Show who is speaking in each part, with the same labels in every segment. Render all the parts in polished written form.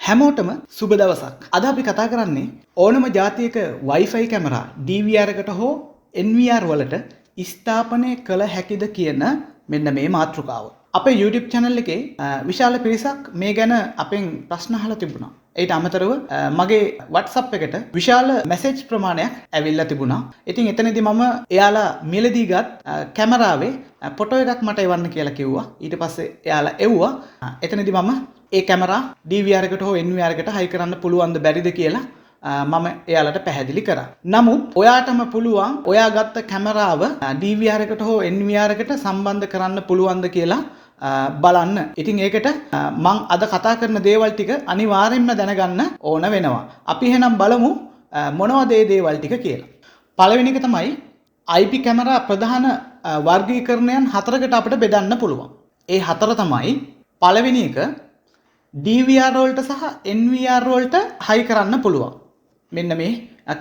Speaker 1: හැමෝටම සුබ දවසක්. අද අපි කතා කරන්නේ ඕනම ජාතියක Wi-Fi කැමරා DVR එකට හෝ NVR වලට ස්ථාපනය කළ හැකිද කියන මෙන්න මේ මාතෘකාව. අපේ YouTube channel එකේ විශාල පිරිසක් මේ ගැන අපෙන් ප්‍රශ්න අහලා තිබුණා. ඒට අමතරව මගේ WhatsApp එකට විශාල මැසේජ් ප්‍රමාණයක් ඇවිල්ලා තිබුණා. ඉතින් එතනදී මම එයාලා මිලදී ගත් කැමරාවේ ෆොටෝ එකක් මට එවන්න කියලා කිව්වා. ඊට පස්සේ එයාලා එව්වා. එතනදී මම ඒ කැමරා DVR එකට හෝ NVR එකට හයි කරන්න පුළුවන්ද බැරිද කියලා මම එයාලට පැහැදිලි කරා. නමුත් ඔයාටම පුළුවන් ඔයා ගත්ත කැමරාව DVR එකට හෝ NVR එකට සම්බන්ධ කරන්න පුළුවන්ද කියලා බලන්න. ඉතින් ඒකට මම අද කතා කරන දේවල් ටික අනිවාර්යයෙන්ම දැනගන්න ඕන වෙනවා. අපි එහෙනම් බලමු මොනවද මේ දේවල් ටික කියලා. පළවෙනි එක තමයි IP කැමරා ප්‍රධාන වර්ගීකරණයන් හතරකට අපිට බෙදන්න පුළුවන්. ඒ හතර තමයි පළවෙනි එක DVR වලට සහ NVR වලට හයි කරන්න පුළුවන්. මෙන්න මේ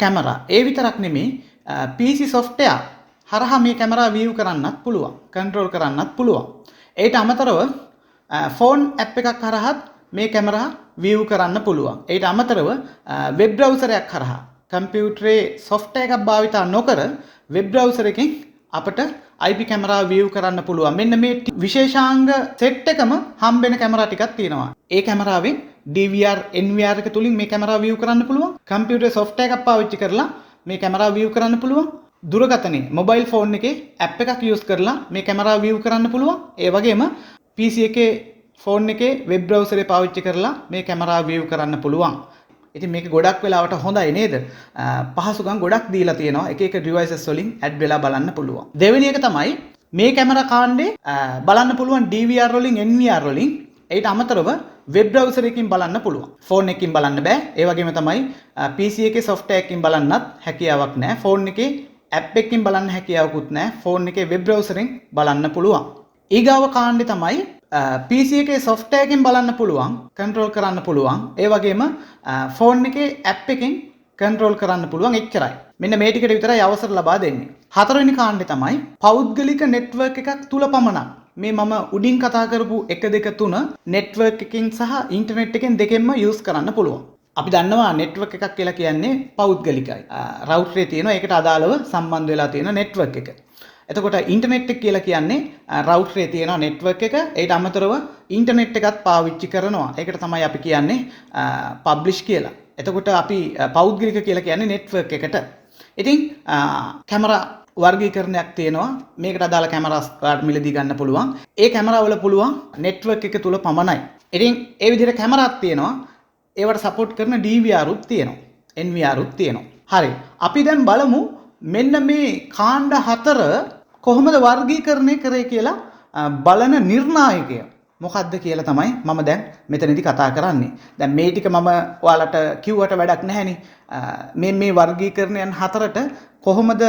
Speaker 1: කැමරා. ඒ විතරක් නෙමෙයි PC software හරහා මේ කැමරා view කරන්නත් පුළුවන්. control කරන්නත් පුළුවන්. ඒට අමතරව ෆෝන් ඇප් එකක් හරහා මේ කැමරා view කරන්න පුළුවන්. ඒට අමතරව වෙබ් බ්‍රවුසර් එකක් හරහා කම්පියුටරේ software එකක් භාවිත නොකර වෙබ් බ්‍රවුසර් එකකින් අපිට IP කැමරා view කරන්න පුළුවන්. මෙන්න මේ විශේෂාංග සෙට් එකම හම්බෙන කැමරා ටිකක් තියෙනවා. ඒ කැමරාවෙන් DVR NVR එක තුලින් මේ කැමරා view කරන්න පුළුවන්. කම්පියුටර් software එකක් පාවිච්චි කරලා මේ කැමරා view කරන්න පුළුවන්. දුරකථනයේ මොබයිල් ෆෝන් එකේ ඇප් එකක් යූස් කරලා මේ කැමරා view කරන්න පුළුවන්. ඒ වගේම PC එකේ ෆෝන් එකේ වෙබ් බ්‍රවුසර් එක පාවිච්චි කරලා මේ කැමරා view කරන්න පුළුවන්. ඉතින් මේක ගොඩක් වෙලාවට හොඳයි නේද? පහසුකම් ගොඩක් දීලා තියෙනවා. එක එක devices වලින් ඇඩ් වෙලා බලන්න පුළුවන්. දෙවෙනි එක තමයි මේ කැමරා කාණ්ඩේ බලන්න පුළුවන් DVR වලින් NVR වලින්. ඒට අමතරව වෙබ් බ්‍රවුසර් එකකින් බලන්න පුළුවන්. ෆෝන් එකකින් බලන්න බෑ. ඒ වගේම තමයි PC එකේ software එකකින් බලන්නත් හැකියාවක් නැහැ. ෆෝන් එකේ ඇප් එකකින් බලන්න හැකියාවකුත් නැහැ. ෆෝන් එකේ වෙබ් බ්‍රවුසරෙන් බලන්න පුළුවන්. ඊගාව කාණ්ඩේ තමයි PC එකේ software එකකින් බලන්න පුළුවන්, control කරන්න පුළුවන්. ඒ වගේම ෆෝන් එකේ ඇප් එකකින් control කරන්න පුළුවන්. එච්චරයි. මෙන්න මේ ටිකට විතරයි අවසර ලබා දෙන්නේ. හතරවෙනි කාණ්ඩේ තමයි පෞද්ගලික network එකක් තුල පමණක් මේ මම උඩින් කතා කරපු 1 2 3 network එකකින් සහ internet එකෙන් දෙකෙන්ම use කරන්න පුළුවන්. අපි දන්නවා network එකක් කියලා කියන්නේ පෞද්ගලිකයි. router එකේ තියෙනවා ඒකට අදාළව සම්බන්ධ වෙලා තියෙන network එක. එතකොට ඉන්ටර්නෙට් එක කියලා කියන්නේ router එකේ තියෙන network එක. ඒට අමතරව ඉන්ටර්නෙට් එකත් පාවිච්චි කරනවා. ඒකට තමයි අපි කියන්නේ publish කියලා. එතකොට අපි පෞද්ගලික කියලා කියන්නේ network එකට. ඉතින් කැමරා වර්ගීකරණයක් තියෙනවා. මේකට අදාළ කැමරාස් ඔයාලට මිලදී ගන්න පුළුවන්. ඒ කැමරා වල පුළුවන් network එක තුල පමණයි. ඉතින් ඒ විදිහට කැමරාත් තියෙනවා. ඒවට සපෝට් කරන DVR උත් තියෙනවා. NVR උත් තියෙනවා. හරි. අපි දැන් බලමු මෙන්න මේ කාණ්ඩ හතර කොහොමද වර්ගීකරණය කරේ කියලා බලන නිර්ණායකය මොකක්ද කියලා තමයි මම දැන් මෙතනදී කතා කරන්නේ. දැන් මේ ටික මම ඔයාලට කිව්වට වැඩක් නැහැනේ. මේ වර්ගීකරණයන් හතරට කොහොමද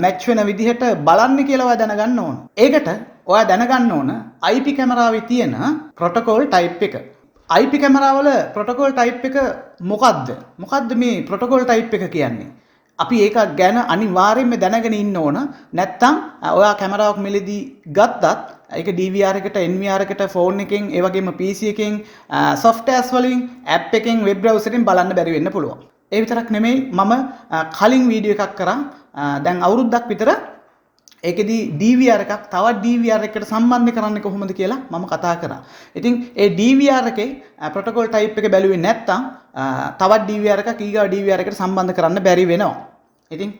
Speaker 1: මැච් වෙන විදිහට බලන්නේ කියලා ඔයා දැනගන්න ඕන. ඒකට ඔයා දැනගන්න ඕන IP කැමරාවේ තියෙන protocol type එක. IP කැමරාවල protocol type එක මොකද්ද? මොකද්ද මේ protocol type එක කියන්නේ? අපි ඒක ගැන අනිවාර්යයෙන්ම දැනගෙන ඉන්න ඕන. නැත්තම් ඔයා කැමරාවක් මිලදී ගත්තත් ඒක DVR එකට NVR එකට ෆෝන් එකෙන් ඒ වගේම PC එකෙන් softwares වලින් app එකෙන් web browser එකෙන් බලන්න බැරි වෙන්න පුළුවන්. ඒ විතරක් නෙමෙයි මම කලින් වීඩියෝ එකක් කරා දැන් අවුරුද්දක් විතර ඒකෙදී DVR එකක් තවත් DVR එකකට සම්බන්ධ කරන්නේ කොහොමද කියලා මම කතා කරා. ඉතින් ඒ DVR එකේ protocol type එක බැලුවේ නැත්තම් තවත් DVR එකක් ඊගා DVR එකට සම්බන්ධ කරන්න බැරි වෙනවා. ඉතින්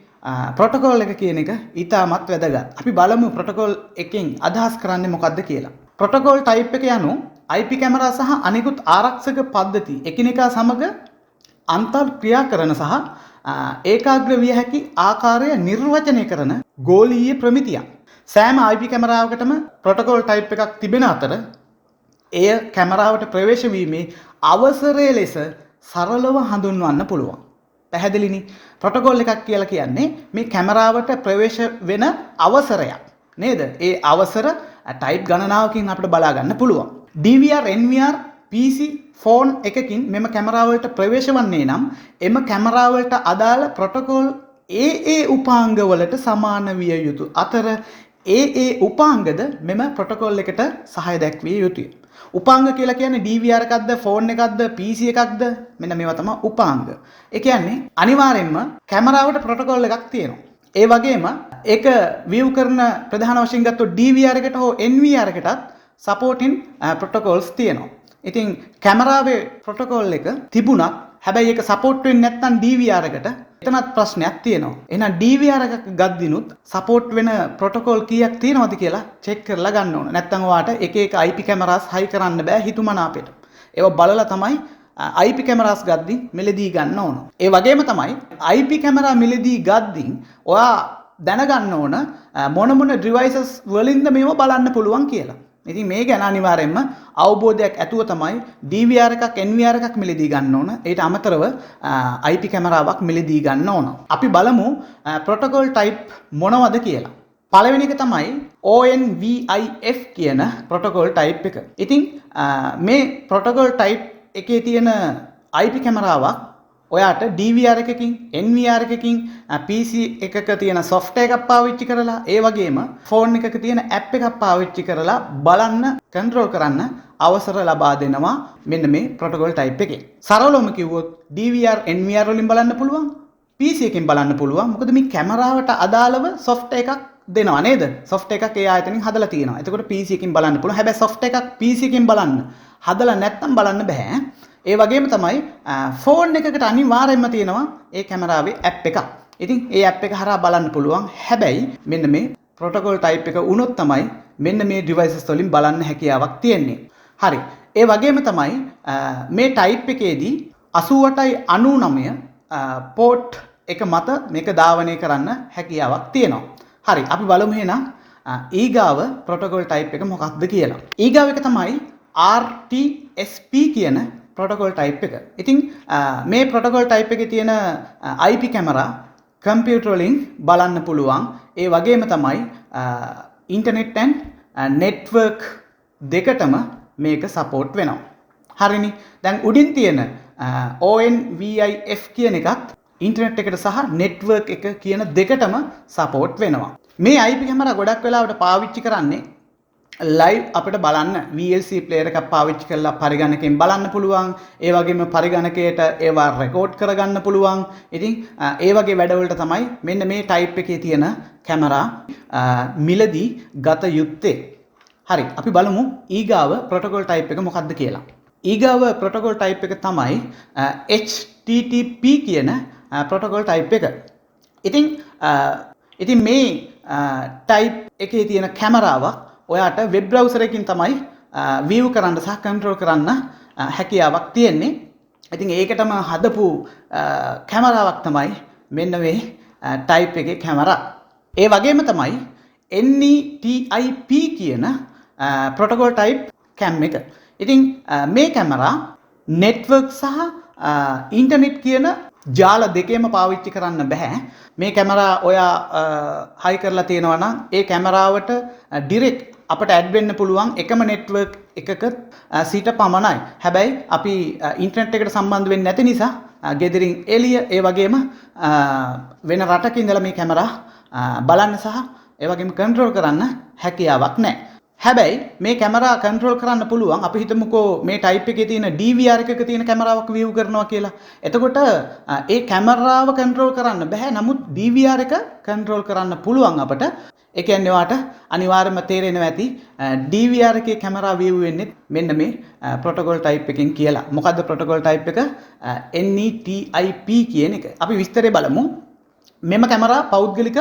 Speaker 1: protocol එක කියන එක ඊටමත් වැදගත්. අපි බලමු protocol එකෙන් අදහස් කරන්නේ මොකක්ද කියලා. protocol type එක යනු IP කැමරා සහ අනිකුත් ආරක්ෂක පද්ධති එකිනෙකා සමග අන්තර් ක්‍රියා කරන සහ ඒකාග්‍ර විය හැකි ආකාරය නිර්වචනය කරන ගෝලීය ප්‍රමිතියක්. සෑම IP කැමරාවකටම protocol type එකක් තිබෙන අතර එය කැමරාවට ප්‍රවේශ වීමේ අවසරය ලෙස සරලව හඳුන්වන්න පුළුවන්. පැහැදිලිනේ? protocol එකක් කියලා කියන්නේ මේ කැමරාවට ප්‍රවේශ වෙන අවසරයක්. නේද? ඒ අවසර type ගණනාවකින් අපිට බලා ගන්න පුළුවන්. DVR NVR PC ෆෝන් එකකින් මෙම කැමරාවලට ප්‍රවේශ වන්නේ නම් එම කැමරාවලට අදාළ ප්‍රොටෝකෝල් ඒ උපාංගවලට සමාන විය යුතු අතර ඒ උපාංගද මෙම ප්‍රොටෝකෝල් එකට සහාය දැක්විය යුතුය. උපාංග කියලා කියන්නේ DVR එකක්ද ෆෝන් එකක්ද PC එකක්ද මෙන්න මේවා තමයි උපාංග. ඒ කියන්නේ අනිවාර්යෙන්ම කැමරාවට ප්‍රොටෝකෝල් එකක් තියෙනවා. ඒ වගේම ඒක view කරන ප්‍රධාන වශයෙන් ගත්තොත් DVR එකට හෝ NVR එකටත් supporting protocols තියෙනවා. ඉතින් කැමරාවේ ප්‍රොටෝකෝල් එක තිබුණත් හැබැයි ඒක සපෝට් වෙන්නේ නැත්නම් DVR එකට එතනත් ප්‍රශ්නයක් තියෙනවා. එහෙනම් DVR එකක් ගද්දිනුත් සපෝට් වෙන ප්‍රොටෝකෝල් කීයක් තියෙනවද කියලා චෙක් කරලා ගන්න ඕන. නැත්නම් ඔයාට එක එක IP කැමරාස් හයි කරන්න බෑ හිතුමනාපෙට. ඒව බලලා තමයි IP කැමරාස් ගද්දී මිලදී ගන්න ඕන. ඒ වගේම තමයි IP කැමරා මිලදී ගද්දී ඔයා දැනගන්න ඕන මොන ඩිවයිසස් වලින්ද මේව බලන්න පුළුවන් කියලා. ඉතින් මේ ගැන අනිවාර්යයෙන්ම අවබෝධයක් ඇතුව තමයි DVR එකක් NVR එකක් මිලදී ගන්න ඕන. ඊට අමතරව IP කැමරාවක් මිලදී ගන්න ඕන. අපි බලමු ප්‍රොටෝකෝල් ටයිප් මොනවද කියලා. පළවෙනි එක තමයි ONVIF කියන ප්‍රොටෝකෝල් ටයිප් එක. ඉතින් මේ ප්‍රොටෝකෝල් ටයිප් එකේ තියෙන IP කැමරාවක් ඔයාට DVR එකකින් NVR එකකින් PC එකක තියෙන software එකක් පාවිච්චි කරලා ඒ වගේම ෆෝන් එකක තියෙන app එකක් පාවිච්චි කරලා බලන්න control කරන්න අවසර ලබා දෙනවා මෙන්න මේ protocol type එකේ. සරලවම කිව්වොත් DVR NVR වලින් බලන්න පුළුවන් PC එකෙන් බලන්න පුළුවන්. මොකද මේ කැමරාවට අදාළව software එකක් දෙනවා නේද? software එකක් ඒ ආයතනින් හදලා තියෙනවා. එතකොට PC එකෙන් බලන්න පුළුවන්. හැබැයි software එකක් PC එකෙන් බලන්න හදලා නැත්නම් බලන්න බෑ. ඒ වගේම තමයි ෆෝන් එකකට අනිවාර්යයෙන්ම තියෙනවා ඒ කැමරාවේ ඇප් එකක්. ඉතින් ඒ ඇප් එක හරහා බලන්න පුළුවන්. හැබැයි මෙන්න මේ ප්‍රොටෝකෝල් ටයිප් එක වුණොත් තමයි මෙන්න මේ ඩිවයිසස් වලින් බලන්න හැකියාවක් තියෙන්නේ. හරි. ඒ වගේම තමයි මේ ටයිප් එකේදී 8899 පෝට් එක මත මේක ධාවනය කරන්න හැකියාවක් තියෙනවා. හරි. අපි බලමු එහෙනම් ඊගාව ප්‍රොටෝකෝල් ටයිප් එක මොකක්ද කියලා. ඊගාව එක තමයි RTSP කියන ප්‍රොටෝකෝල් ටයිප් එක. ඉතින් මේ ප්‍රොටෝකෝල් ටයිප් එකේ තියෙන IP කැමරා කම්පියුටර් වලින් බලන්න පුළුවන්. ඒ වගේම තමයි ඉන්ටර්නෙට් ඇන්ඩ් නෙට්වර්ක් දෙකටම මේක සපෝට් වෙනවා. හරිනේ. දැන් උඩින් තියෙන ONVIF කියන එකත් ඉන්ටර්නෙට් එකට සහ නෙට්වර්ක් එක කියන දෙකටම සපෝට් වෙනවා. මේ IP කැමරා ගොඩක් වෙලාවට පාවිච්චි කරන්නේ ලයිව් අපිට බලන්න VLC ප්ලේයර් එකක් පාවිච්චි කරලා පරිගණකයෙන් බලන්න පුළුවන්. ඒ වගේම පරිගණකයට ඒවා රෙකෝඩ් කරගන්න පුළුවන්. ඉතින් ඒ වගේ වැඩවලට තමයි මෙන්න මේ ටයිප් එකේ තියෙන කැමරා මිලදී ගත යුත්තේ. හරි. අපි බලමු ඊගාව ප්‍රොටෝකෝල් ටයිප් එක මොකක්ද කියලා. ඊගාව ප්‍රොටෝකෝල් ටයිප් එක තමයි HTTP කියන ප්‍රොටෝකෝල් ටයිප් එක. ඉතින් මේ ටයිප් එකේ තියෙන කැමරාවක් ඔයාට වෙබ් බ්‍රවුසර් එකකින් තමයි view කරන්න සහ control කරන්න හැකියාවක් තියෙන්නේ. ඉතින් ඒකටම හදපු කැමරාවක් තමයි මෙන්න මේ type එකේ කැමරා. ඒ වගේම තමයි NETIP කියන protocol type cam එක. ඉතින් මේ කැමරා network සහ internet කියන ජාල දෙකේම පාවිච්චි කරන්න බෑ. මේ කැමරා ඔයා හයි කරලා තියෙනවා නම් ඒ කැමරාවට ඩිරෙක්ට් අපට ඇඩ් වෙන්න පුළුවන් එකම නෙට්වර්ක් එකක සිට පමණයි. හැබැයි අපි ඉන්ටර්නෙට් එකට සම්බන්ධ වෙන්නේ නැති නිසා ගෙදරින් එළිය ඒ වගේම වෙන රටක ඉඳලා මේ කැමරා බලන්න සහ ඒ වගේම කන්ට්‍රෝල් කරන්න හැකියාවක් නැහැ. හැබැයි මේ කැමරා කන්ට්‍රෝල් කරන්න පුළුවන්. අපි හිතමුකෝ මේ ටයිප් එකේ තියෙන DVR එකක තියෙන කැමරාවක් view කරනවා කියලා. එතකොට ඒ කැමරාව කන්ට්‍රෝල් කරන්න බෑ. නමුත් DVR එක කන්ට්‍රෝල් කරන්න පුළුවන් අපට. ඒ කියන්නේ ඔයාට අනිවාර්යයෙන්ම තේරෙනවා ඇති DVR එකේ කැමරා view වෙන්නේ මෙන්න මේ ප්‍රොටෝකෝල් ටයිප් එකෙන් කියලා. මොකද්ද ප්‍රොටෝකෝල් ටයිප් එක? NETIP කියන එක. අපි විස්තරේ බලමු. මෙම කැමරා පෞද්ගලික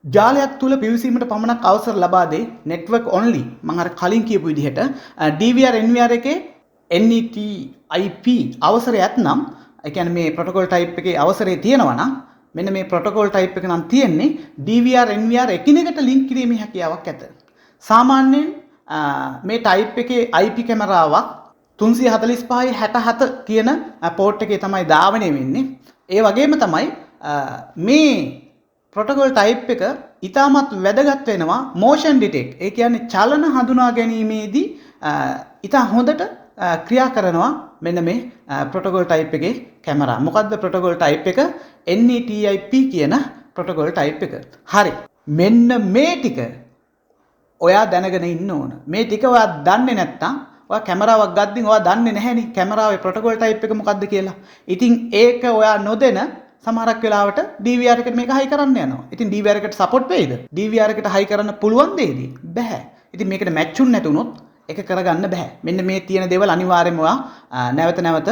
Speaker 1: ජාලයක් තුල පිවිසීමට පමණක් අවසර ලබා දෙයි. network only. මම අර කලින් කියපු විදිහට DVR NVR එකේ NETIP අවසරය ඇතනම් ඒ කියන්නේ මේ ප්‍රොටෝකෝල් ටයිප් එකේ අවසරය තියෙනවා නම් මෙන්න මේ ප්‍රොටෝකෝල් ටයිප් එක නම් තියෙන්නේ DVR NVR එකිනෙකට ලින්ක් කිරීමේ හැකියාවක් ඇත. සාමාන්‍යයෙන් මේ ටයිප් එකේ IP කැමරාවක් 345/67 කියන පෝට් එකේ තමයි ධාවනය වෙන්නේ. ඒ වගේම තමයි මේ ප්‍රොටෝකෝල් ටයිප් එක ඉතාමත් වැදගත් වෙනවා motion detect. ඒ කියන්නේ චලන හඳුනා ගැනීමේදී ඉතා හොඳට ක්‍රියා කරනවා මෙන්න මේ ප්‍රොටෝකෝල් ටයිප් එකේ කැමරා. මොකද්ද ප්‍රොටෝකෝල් ටයිප් එක? NETIP කියන ප්‍රොටෝකෝල් ටයිප් එක. හරි. මෙන්න මේ ටික ඔයා දැනගෙන ඉන්න ඕන. මේ ටික ඔයා දන්නේ නැත්නම් ඔයා කැමරාවක් ගද්දින් ඔයා දන්නේ නැහැනේ කැමරාවේ ප්‍රොටෝකෝල් ටයිප් එක මොකක්ද කියලා. ඉතින් ඒක ඔයා නොදෙන සමහරක් වෙලාවට DVR එකට මේක හයි කරන්න යනවා. ඉතින් DVR එකට සපෝට් වෙයිද? DVR එකට හයි කරන්න පුළුවන් දෙයද? බැහැ. ඉතින් මේකට මැච් උන් නැතුනොත් ඒක කරගන්න බෑ. මෙන්න මේ තියෙන දේවල් අනිවාර්යයෙන්ම ඔයා නැවත නැවත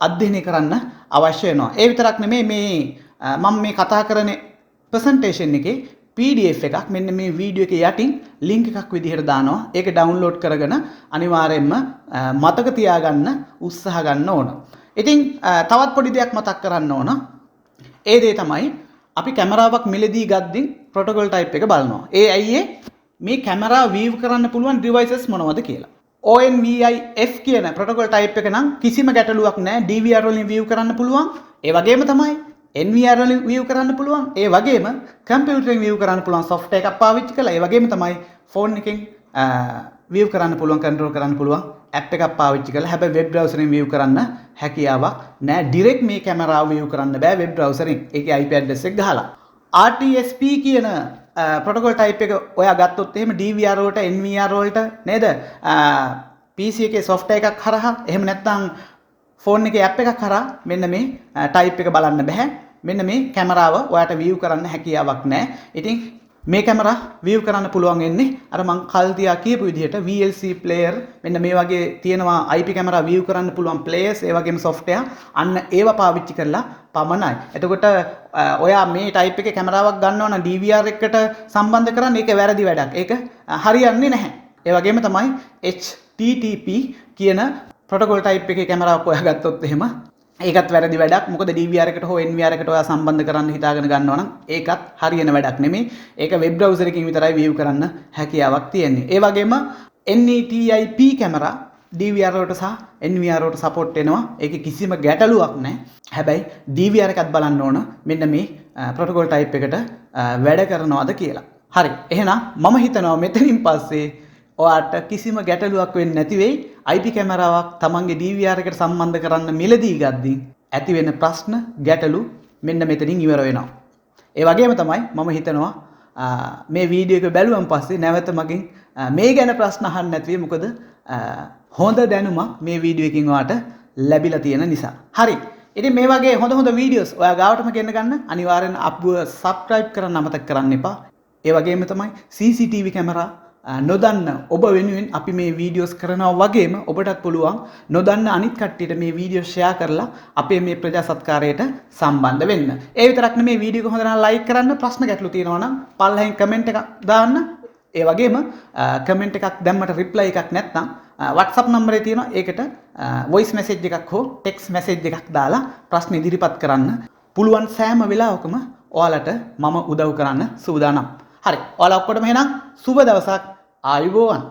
Speaker 1: අධ්‍යයනය කරන්න අවශ්‍ය වෙනවා. ඒ විතරක් නෙමෙයි මේ මම මේ කතා කරන ප්‍රසන්ටේෂන් එකේ PDF එකක් මෙන්න මේ වීඩියෝ එකේ යටින් link එකක් විදිහට දානවා. ඒක download කරගෙන අනිවාර්යයෙන්ම මතක තියාගන්න උත්සාහ ගන්න ඕන. ඉතින් තවත් පොඩි දෙයක් මතක් කරන්න ඕන. ඒ දේ තමයි අපි කැමරාවක් මිලදී ගද්දින් protocol type එක බලනවා. ඒ ඇයි මේ කැමරා view කරන්න පුළුවන් devices මොනවද කියලා. ONVIF කියන protocol type එක නම් කිසිම ගැටලුවක් නැහැ. DVR වලින් view කරන්න පුළුවන්. ඒ වගේම තමයි NVR වලින් view කරන්න පුළුවන්. ඒ වගේම කම්පියුටරෙන් view කරන්න පුළුවන් software එකක් පාවිච්චි කරලා. ඒ වගේම තමයි phone එකෙන් view කරන්න පුළුවන්, control කරන්න පුළුවන් app එකක් පාවිච්චි කරලා. හැබැයි web browser එකෙන් view කරන්න හැකියාවක් නැහැ. direct මේ කැමරාව view කරන්න බෑ web browser එකෙන්. ඒකේ IP address එක ගහලා. RTSP කියන protocol type එක ඔයා ගත්තොත් එහෙම DVR වලට NVR වලට නේද? PC එකේ software එකක් හරහා එහෙම නැත්නම් ෆෝන් එකේ ඇප් එකක් කරා මෙන්න මේ ටයිප් එක බලන්න බෑ. මෙන්න මේ කැමරාව ඔයාලට view කරන්න හැකියාවක් නැහැ. ඉතින් මේ කැමරා view කරන්න පුළුවන් වෙන්නේ අර මං කල් තියා කියපු විදිහට VLC player මෙන්න මේ වගේ තියෙනවා IP කැමරා view කරන්න පුළුවන් players ඒ වගේම software අන්න ඒවා පාවිච්චි කරලා පමණයි. එතකොට ඔයා මේ ටයිප් එකේ කැමරාවක් ගන්නවා නම් DVR එකට සම්බන්ධ කරන්න ඒක වැරදි වැඩක්. ඒක හරියන්නේ නැහැ. ඒ වගේම තමයි HTTP කියන protocol type එකේ කැමරාවක් ඔයා ගත්තොත් එහෙම ඒකත් වැරදි වැඩක්. මොකද DVR එකට හෝ NVR එකට ඔයා සම්බන්ධ කරන්න හිතාගෙන ගන්නවා නම් ඒකත් හරියන වැඩක් නෙමෙයි. ඒක web browser එකකින් විතරයි view කරන්න හැකියාවක් තියෙන්නේ. ඒ වගේම NETIP කැමරා DVR වලට සහ NVR වලට support වෙනවා. ඒකේ කිසිම ගැටලුවක් නැහැ. හැබැයි DVR එකත් බලන්න ඕන මෙන්න මේ protocol type එකට වැඩ කරනවද කියලා. හරි. එහෙනම් මම හිතනවා මෙතනින් පස්සේ ඔයාට කිසිම ගැටලුවක් වෙන්නේ නැති වෙයි. IP කැමරාවක් තමන්ගේ DVR එකට සම්බන්ධ කරන්න මිලදී ගද්දී ඇති වෙන ප්‍රශ්න ගැටලු මෙන්න මෙතනින් ඉවර වෙනවා. ඒ වගේම තමයි මම හිතනවා මේ වීඩියෝ එක බැලුවන් පස්සේ නැවත මගෙන් මේ ගැන ප්‍රශ්න අහන්න නැති වෙයි. මොකද හොඳ දැනුමක් මේ වීඩියෝ එකකින් ඔයාට ලැබිලා තියෙන නිසා. හරි. ඉතින් මේ වගේ හොඳ වීඩියෝස් ඔයා ගාවටම ගෙන්න ගන්න අනිවාර්යෙන් අපව subscribe කරන්න අමතක කරන්න එපා. ඒ වගේම තමයි CCTV කැමරා නොදන්න ඔබ වෙනුවෙන් අපි මේ වීඩියෝස් කරනවා වගේම ඔබටත් පුළුවන් නොදන්න අනිත් කට්ටියට මේ වීඩියෝ ෂෙයා කරලා අපේ මේ ප්‍රජා සත්කාරයට සම්බන්ධ වෙන්න. ඒ විතරක් නෙමෙයි වීඩියෝ එක හොඳ නම් ලයික් කරන්න, ප්‍රශ්න ගැටලු තියෙනවා නම් පල්ලෙහින් කමෙන්ට් එකක් දාන්න. ඒ වගේම කමෙන්ට් එකක් දැම්මට රිප්ලයි එකක් නැත්නම් WhatsApp නම්බරේ තියෙනවා. ඒකට voice message එකක් හෝ text message එකක් දාලා ප්‍රශ්න ඉදිරිපත් කරන්න. පුළුවන් සෑම වෙලාවකම ඔයාලට මම උදව් කරන්න සූදානම්. හරි. ඔයාලා ඔක්කොටම එහෙනම් සුබ දවසක්. ආයුබෝවන්.